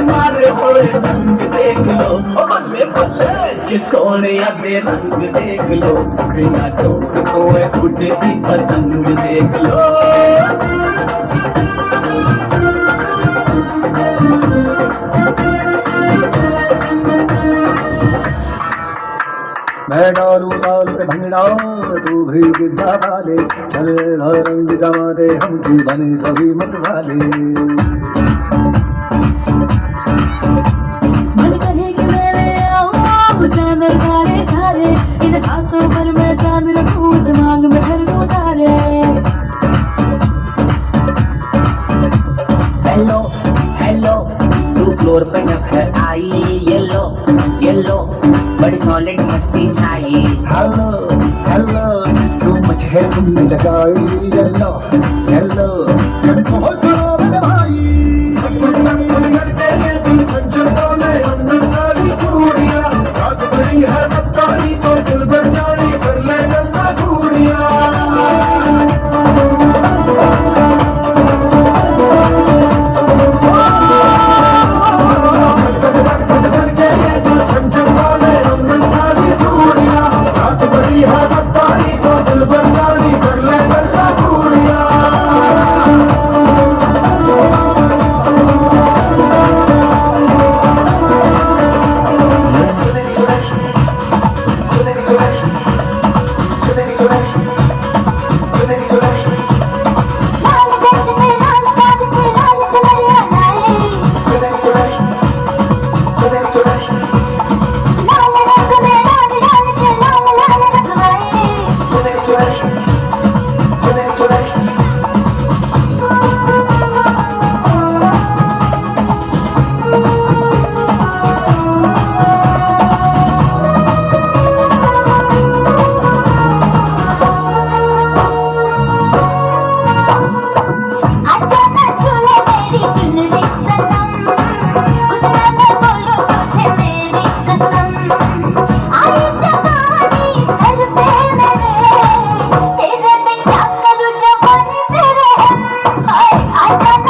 मारे होए रंग देख लो बल्ले बल्ले सोने दे रंग देख लो बिना चोर होए उड़ती पतंग देख लो मैं डालू लाल पे भंगड़ा तू भी गिद्धा वाले चल रंग जमा दे हम की बने सभी मत वाले मन कहे कि मेरे आओ चांद तारे सारे इन हाथों पर मैं चांद रखूं दिमाग में कर दूं तारे हेलो हेलो तू फ्लोर पे नखर आई येलो येलो बड़ी सॉलिड मस्ती छाई हेलो हेलो तू मुझे तुमने लगाई येलो येलो बहुत खराब है भाई I